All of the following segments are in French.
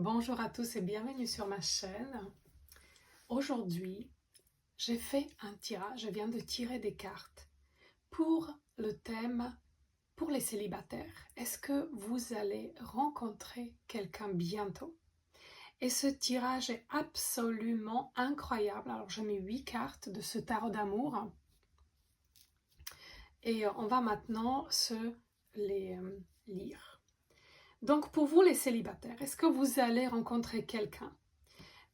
Bonjour à tous et bienvenue sur ma chaîne. Aujourd'hui, j'ai fait un tirage, je viens de tirer des cartes pour le thème pour les célibataires. Est-ce que vous allez rencontrer quelqu'un bientôt? Et ce tirage est absolument incroyable. Alors j'ai mis 8 cartes de ce tarot d'amour et on va maintenant se les lire. Donc pour vous les célibataires, est-ce que vous allez rencontrer quelqu'un?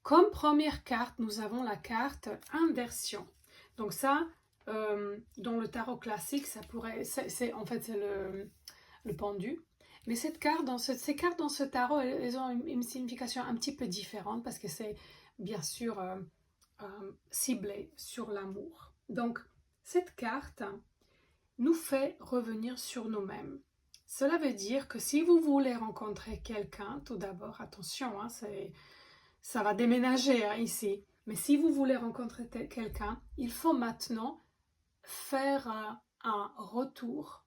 Comme première carte, nous avons la carte inversion. Donc ça, dans le tarot classique, ça pourrait, en fait c'est le pendu. Mais ces cartes dans ce tarot, elles ont une signification un petit peu différente parce que c'est bien sûr ciblé sur l'amour. Donc cette carte nous fait revenir sur nous-mêmes. Cela veut dire que si vous voulez rencontrer quelqu'un, tout d'abord, attention, hein, ça va déménager hein, ici. Mais si vous voulez rencontrer quelqu'un, il faut maintenant faire un retour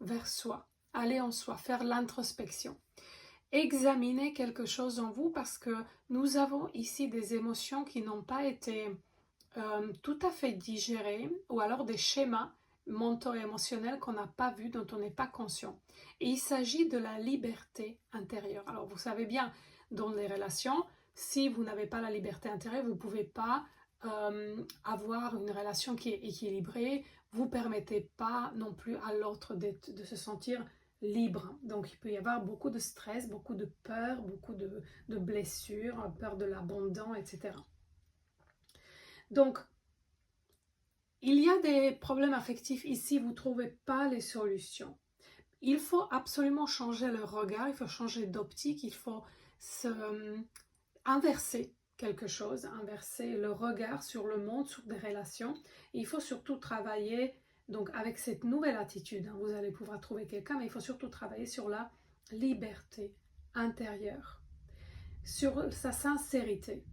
vers soi, aller en soi, faire l'introspection. Examiner quelque chose en vous parce que nous avons ici des émotions qui n'ont pas été tout à fait digérées ou alors des schémas mentaux et émotionnels qu'on n'a pas vus, dont on n'est pas conscient. Et il s'agit de la liberté intérieure. Alors vous savez bien, dans les relations, si vous n'avez pas la liberté intérieure, vous ne pouvez pas avoir une relation qui est équilibrée, vous ne permettez pas non plus à l'autre de se sentir libre. Donc il peut y avoir beaucoup de stress, beaucoup de peur, beaucoup de blessures, peur de l'abandon, etc. Donc, il y a des problèmes affectifs ici, vous ne trouvez pas les solutions. Il faut absolument changer le regard, il faut changer d'optique, il faut inverser quelque chose, inverser le regard sur le monde, sur des relations. Et il faut surtout travailler donc avec cette nouvelle attitude. Hein, vous allez pouvoir trouver quelqu'un, mais il faut surtout travailler sur la liberté intérieure, sur sa sincérité.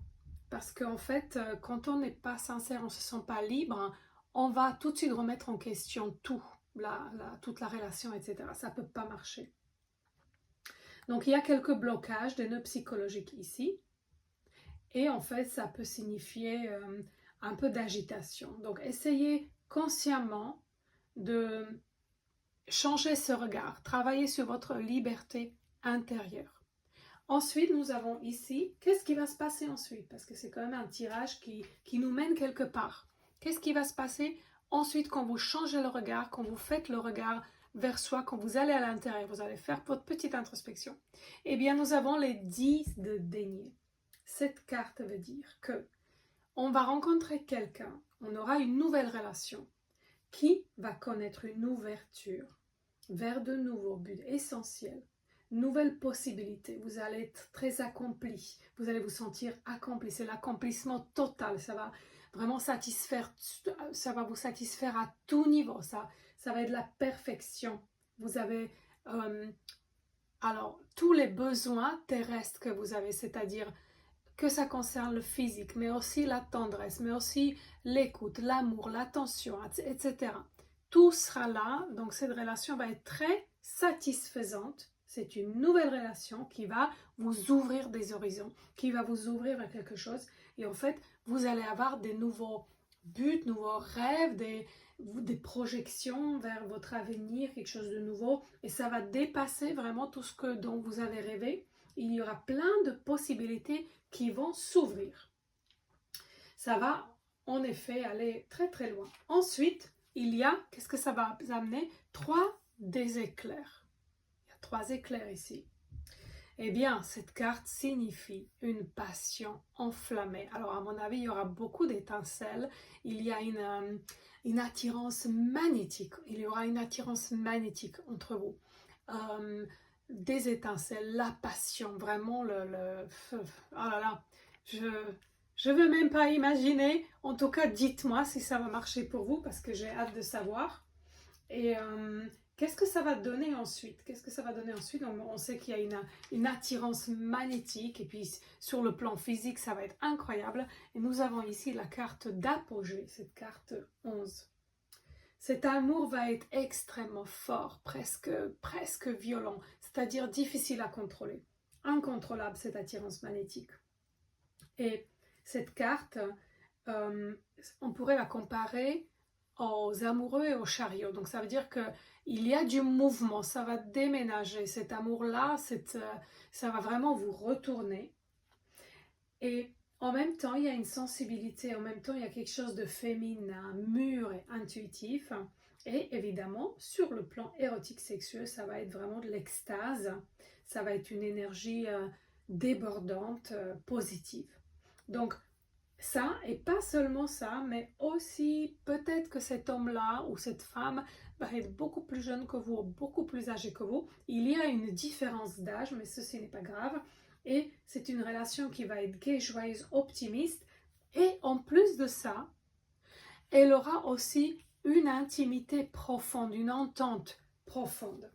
Parce qu'en fait, quand on n'est pas sincère, on ne se sent pas libre, on va tout de suite remettre en question tout, toute la relation, etc. Ça ne peut pas marcher. Donc il y a quelques blocages, des nœuds psychologiques ici. Et en fait, ça peut signifier un peu d'agitation. Donc essayez consciemment de changer ce regard, travailler sur votre liberté intérieure. Ensuite, nous avons ici, qu'est-ce qui va se passer ensuite? Parce que c'est quand même un tirage qui nous mène quelque part. Qu'est-ce qui va se passer ensuite quand vous changez le regard, quand vous faites le regard vers soi, quand vous allez à l'intérieur, vous allez faire votre petite introspection? Eh bien, nous avons les 10 de denier. Cette carte veut dire que on va rencontrer quelqu'un, on aura une nouvelle relation qui va connaître une ouverture vers de nouveaux buts essentiels. Nouvelle possibilité, vous allez être très accompli, vous allez vous sentir accompli, c'est l'accomplissement total, ça va vraiment satisfaire, ça va vous satisfaire à tout niveau, ça va être la perfection. Vous avez alors tous les besoins terrestres que vous avez, c'est-à-dire que ça concerne le physique, mais aussi la tendresse, mais aussi l'écoute, l'amour, l'attention, etc. Tout sera là, donc cette relation va être très satisfaisante. C'est une nouvelle relation qui va vous ouvrir des horizons, qui va vous ouvrir vers quelque chose. Et en fait, vous allez avoir des nouveaux buts, nouveaux rêves, des projections vers votre avenir, quelque chose de nouveau. Et ça va dépasser vraiment tout ce dont vous avez rêvé. Il y aura plein de possibilités qui vont s'ouvrir. Ça va en effet aller très très loin. Ensuite, il y a, qu'est-ce que ça va amener? 3 des éclairs. Il y a 3 éclairs ici. Eh bien, cette carte signifie une passion enflammée. Alors, à mon avis, il y aura beaucoup d'étincelles. Il y a une attirance magnétique. Il y aura une attirance magnétique entre vous. Des étincelles, la passion, vraiment oh là là, je veux même pas imaginer. En tout cas, dites-moi si ça va marcher pour vous parce que j'ai hâte de savoir. Et qu'est-ce que ça va donner ensuite? Qu'est-ce que ça va donner ensuite? On sait qu'il y a une attirance magnétique et puis sur le plan physique, ça va être incroyable. Et nous avons ici la carte d'apogée, cette carte 11. Cet amour va être extrêmement fort, presque violent, c'est-à-dire difficile à contrôler. incontrôlable cette attirance magnétique. Et cette carte, on pourrait la comparer aux amoureux et aux chariots. Donc ça veut dire qu'il y a du mouvement, ça va déménager. Cet amour-là, ça va vraiment vous retourner. Et en même temps, il y a une sensibilité, en même temps, il y a quelque chose de féminin, mûr et intuitif. Et évidemment, sur le plan érotique sexuel, ça va être vraiment de l'extase. Ça va être une énergie débordante, positive. Donc, ça, et pas seulement ça, mais aussi peut-être que cet homme-là ou cette femme va être beaucoup plus jeune que vous, beaucoup plus âgé que vous. Il y a une différence d'âge, mais ceci n'est pas grave. Et c'est une relation qui va être gaie, joyeuse, optimiste. Et en plus de ça, elle aura aussi une intimité profonde, une entente profonde.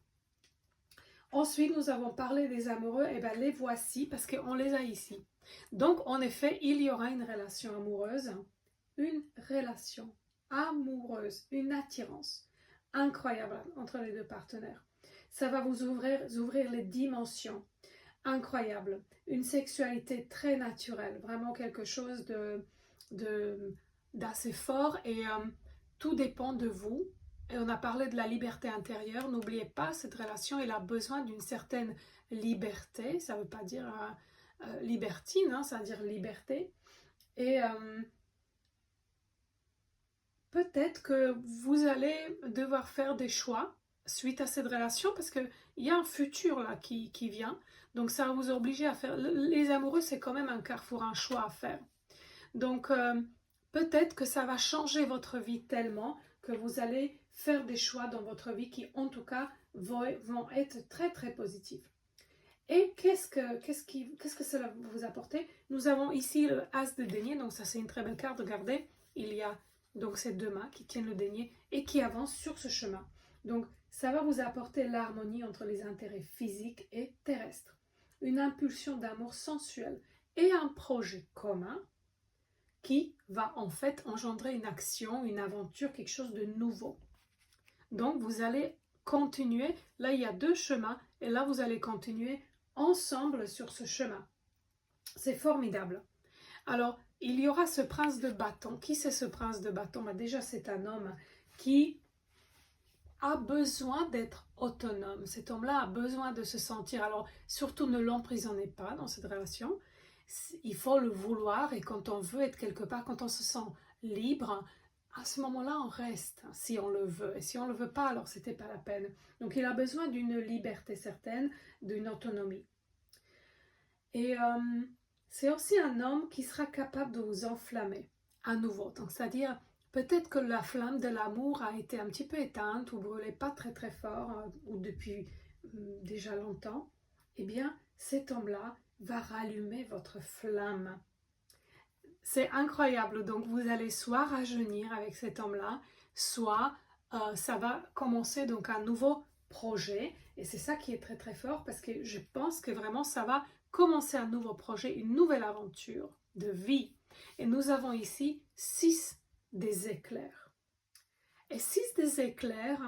Ensuite, nous avons parlé des amoureux, et bien les voici parce qu'on les a ici. Donc, en effet, il y aura une relation amoureuse, une attirance incroyable entre les deux partenaires. Ça va vous ouvrir les dimensions incroyables, une sexualité très naturelle, vraiment quelque chose d'assez fort et tout dépend de vous. Et on a parlé de la liberté intérieure. N'oubliez pas, cette relation, elle a besoin d'une certaine liberté. Ça ne veut pas dire libertine, hein, ça veut dire liberté. Et peut-être que vous allez devoir faire des choix suite à cette relation parce qu'il y a un futur là qui vient. Donc ça va vous obliger à faire... Les amoureux, c'est quand même un carrefour, un choix à faire. Donc peut-être que ça va changer votre vie tellement que vous allez faire des choix dans votre vie qui, en tout cas, vont être très, très positifs. Et qu'est-ce que cela va vous apporter? Nous avons ici le As de denier, donc ça c'est une très belle carte, regardez. Il y a donc ces deux mains qui tiennent le denier et qui avancent sur ce chemin. Donc ça va vous apporter l'harmonie entre les intérêts physiques et terrestres. Une impulsion d'amour sensuel et un projet commun qui va en fait engendrer une action, une aventure, quelque chose de nouveau. Donc vous allez continuer, là il y a deux chemins, et là vous allez continuer ensemble sur ce chemin. C'est formidable. Alors, il y aura ce prince de bâton. Qui c'est ce prince de bâton? Déjà, c'est un homme qui a besoin d'être autonome. Cet homme-là a besoin de se sentir... Alors, surtout ne l'emprisonnez pas dans cette relation. Il faut le vouloir et quand on veut être quelque part, quand on se sent libre, à ce moment-là, on reste si on le veut. Et si on ne le veut pas, alors c'était pas la peine. Donc, il a besoin d'une liberté certaine, d'une autonomie. Et c'est aussi un homme qui sera capable de vous enflammer à nouveau. Donc, c'est-à-dire, peut-être que la flamme de l'amour a été un petit peu éteinte ou brûlée pas très très fort ou depuis déjà longtemps. Eh bien, cet homme-là va rallumer votre flamme. C'est incroyable. Donc, vous allez soit rajeunir avec cet homme-là, soit ça va commencer donc un nouveau projet. Et c'est ça qui est très très fort parce que je pense que vraiment ça va commencer un nouveau projet, une nouvelle aventure de vie. Et nous avons ici 6 des éclairs. Et 6 des éclairs,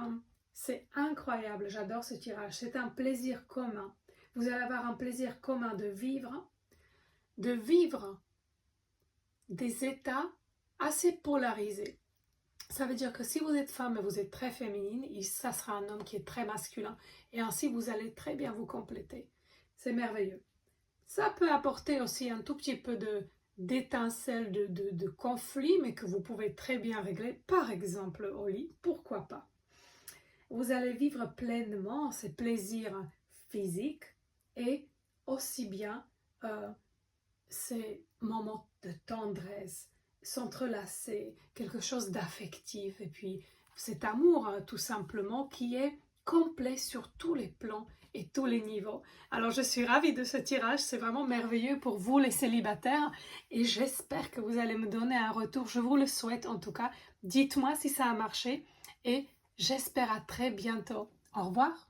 c'est incroyable. J'adore ce tirage. C'est un plaisir commun. Vous allez avoir un plaisir commun de vivre des états assez polarisés. Ça veut dire que si vous êtes femme et vous êtes très féminine, ça sera un homme qui est très masculin. Et ainsi, vous allez très bien vous compléter. C'est merveilleux. Ça peut apporter aussi un tout petit peu d'étincelles, de conflit, mais que vous pouvez très bien régler, par exemple au lit, pourquoi pas. Vous allez vivre pleinement ces plaisirs physiques et aussi bien ces moments de tendresse, s'entrelacer, quelque chose d'affectif, et puis cet amour tout simplement qui est complet sur tous les plans et tous les niveaux. Alors je suis ravie de ce tirage, c'est vraiment merveilleux pour vous les célibataires et j'espère que vous allez me donner un retour, je vous le souhaite en tout cas. Dites-moi si ça a marché et j'espère à très bientôt. Au revoir.